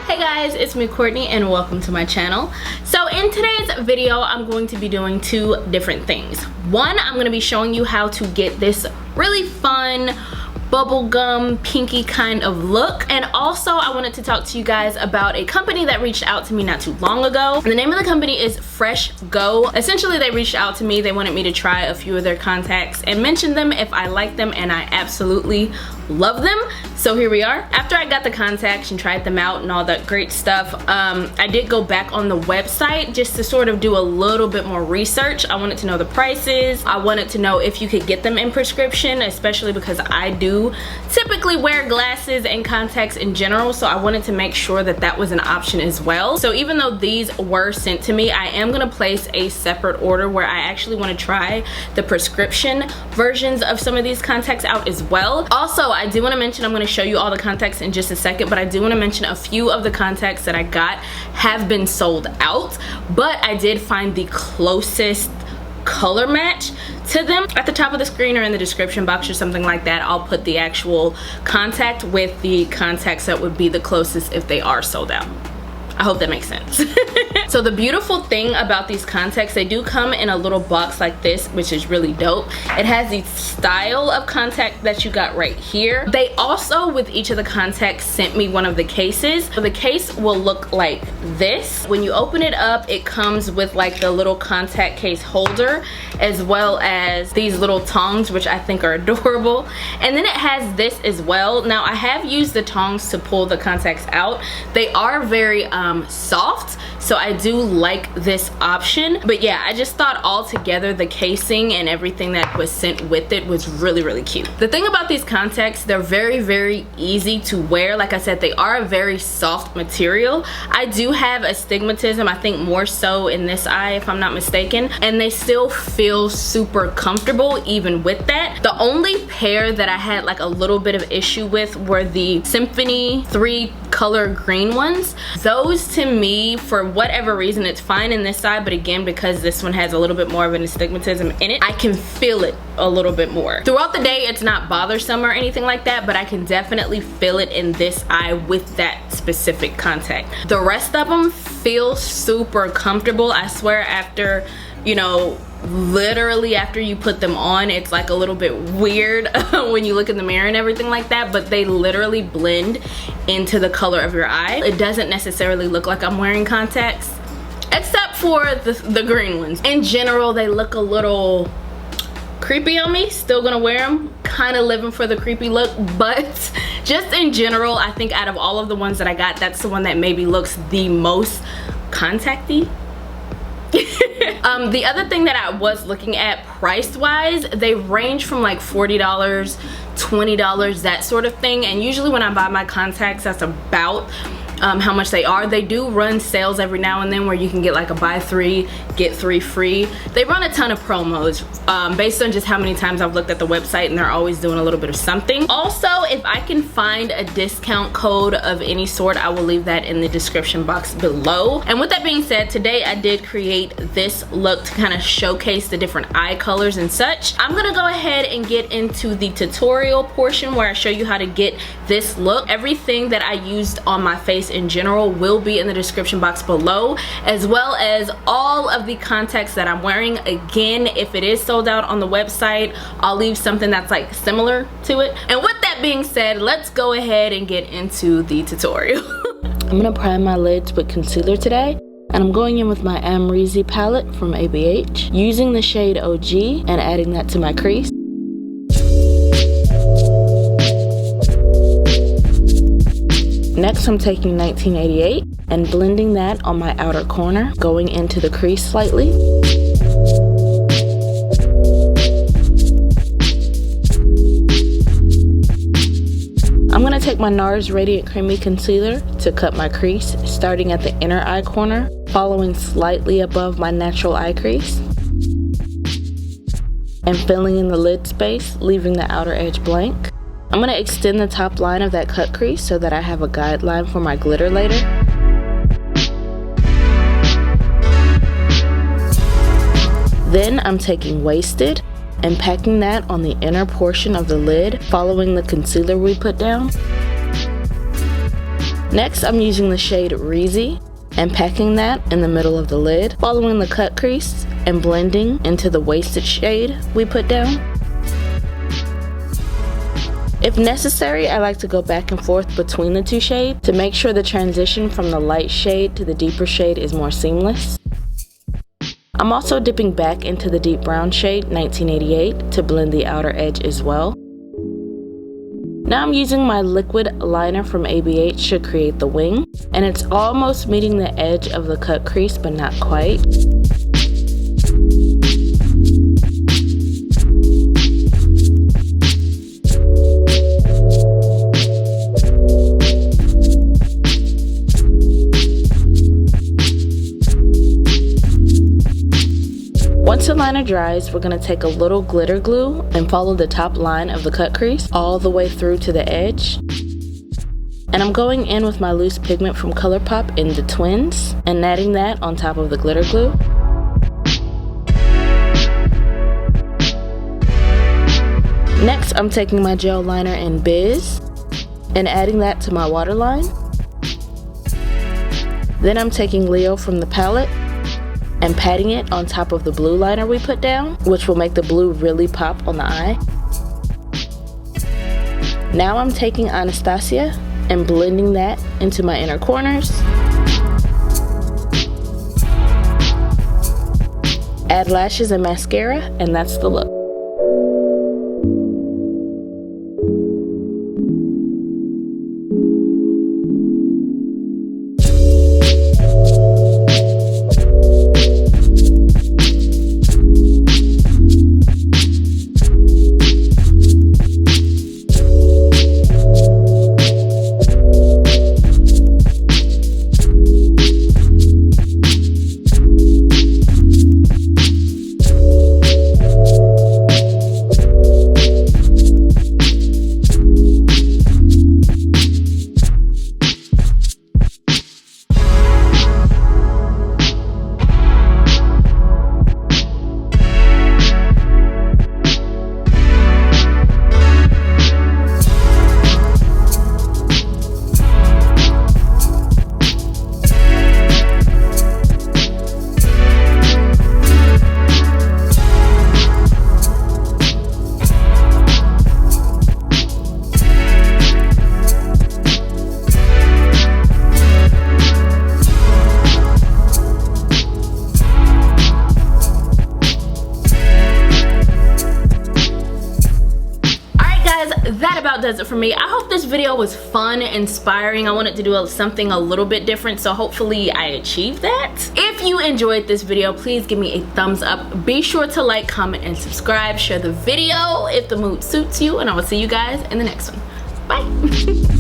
Hey guys, it's me Courtney and welcome to my channel. So in today's video, I'm going to be doing two different things. One, I'm going to be showing you how to get this really fun bubblegum pinky kind of look, and also I wanted to talk to you guys about a company that reached out to me not too long ago. And the name of the company is Fresh Go. Essentially they reached out to me, they wanted me to try a few of their contacts and mention them if I like them, and I absolutely love them. So here we are. After I got the contacts and tried them out and all that great stuff, I did go back on the website just to sort of do a little bit more research. I wanted to know the prices. I wanted to know if you could get them in prescription, especially because I do typically wear glasses and contacts in general, so I wanted to make sure that that was an option as well. So even though these were sent to me, I am going to place a separate order where I actually want to try the prescription versions of some of these contacts out as well. Also, I do want to mention, I'm going to show you all the contacts in just a second, but I do want to mention a few of the contacts that I got have been sold out, but I did find the closest color match to them. At the top of the screen or in the description box or something like that, I'll put the actual contact with the contacts that would be the closest if they are sold out. I hope that makes sense. So the beautiful thing about these contacts, they do come in a little box like this, which is really dope. It has the style of contact that you got right here. They also, with each of the contacts, sent me one of the cases. So the case will look like this. When you open it up, it comes with like the little contact case holder, as well as these little tongs, which I think are adorable. And then it has this as well. Now I have used the tongs to pull the contacts out. They are very soft, so I do like this option. But yeah, I just thought all together the casing and everything that was sent with it was really, really cute. The thing about these contacts, they're very, very easy to wear. Like I said, they are a very soft material. I do have astigmatism, I think more so in this eye if I'm not mistaken, and they still feel super comfortable even with that. The only pair that I had like a little bit of issue with were the Symphony 3 color green ones. Those to me, for whatever reason, it's fine in this side, but again, because this one has a little bit more of an astigmatism in it, I can feel it a little bit more. Throughout the day, it's not bothersome or anything like that, but I can definitely feel it in this eye with that specific contact. The rest of them feel super comfortable. I swear, after, you know, literally after you put them on, it's like a little bit weird when you look in the mirror and everything like that, but they literally blend into the color of your eye. It doesn't necessarily look like I'm wearing contacts, except for the green ones. In general, they look a little creepy on me. Still gonna wear them, kind of living for the creepy look, but just in general, I think out of all of the ones that I got, that's the one that maybe looks the most contacty. The other thing that I was looking at price wise, they range from like $40, $20, that sort of thing, and usually when I buy my contacts, that's about how much they are. They do run sales every now and then where you can get like a buy 3 get 3 free. They run a ton of promos based on just how many times I've looked at the website, and they're always doing a little bit of something. Also, if I can find a discount code of any sort, I will leave that in the description box below. And with that being said, today I did create this look to kind of showcase the different eye colors and such. I'm gonna go ahead and get into the tutorial portion where I show you how to get this look. Everything that I used on my face in general will be in the description box below, as well as all of the contacts that I'm wearing. Again, if it is sold out on the website, I'll leave something that's like similar to it. And with that being said, let's go ahead and get into the tutorial. I'm gonna prime my lids with concealer today, and I'm going in with my Amrezy palette from ABH, using the shade OG and adding that to my crease. Next, I'm taking 1988 and blending that on my outer corner, going into the crease slightly. I'm going to take my Nars Radiant Creamy Concealer to cut my crease, starting at the inner eye corner, following slightly above my natural eye crease, and filling in the lid space, leaving the outer edge blank. I'm going to extend the top line of that cut crease so that I have a guideline for my glitter later. Then I'm taking Wasted and packing that on the inner portion of the lid, following the concealer we put down. Next, I'm using the shade Reezy and packing that in the middle of the lid, following the cut crease and blending into the wasted shade we put down. If necessary, I like to go back and forth between the two shades to make sure the transition from the light shade to the deeper shade is more seamless. I'm also dipping back into the deep brown shade 1988 to blend the outer edge as well. Now I'm using my liquid liner from ABH to create the wing, and it's almost meeting the edge of the cut crease but not quite. Once the liner dries, we're going to take a little glitter glue and follow the top line of the cut crease all the way through to the edge. And I'm going in with my loose pigment from Colourpop in the Twins and adding that on top of the glitter glue. Next, I'm taking my gel liner in Beige and adding that to my waterline. Then I'm taking Leo from the palette and patting it on top of the blue liner we put down, which will make the blue really pop on the eye. Now I'm taking Anastasia and blending that into my inner corners. Add lashes and mascara, and that's the look. That about does it for me. I hope this video was fun, inspiring. I wanted to do something a little bit different, so hopefully I achieved that. If you enjoyed this video, please give me a thumbs up. Be sure to like, comment, and subscribe. Share the video if the mood suits you, and I will see you guys in the next one. Bye.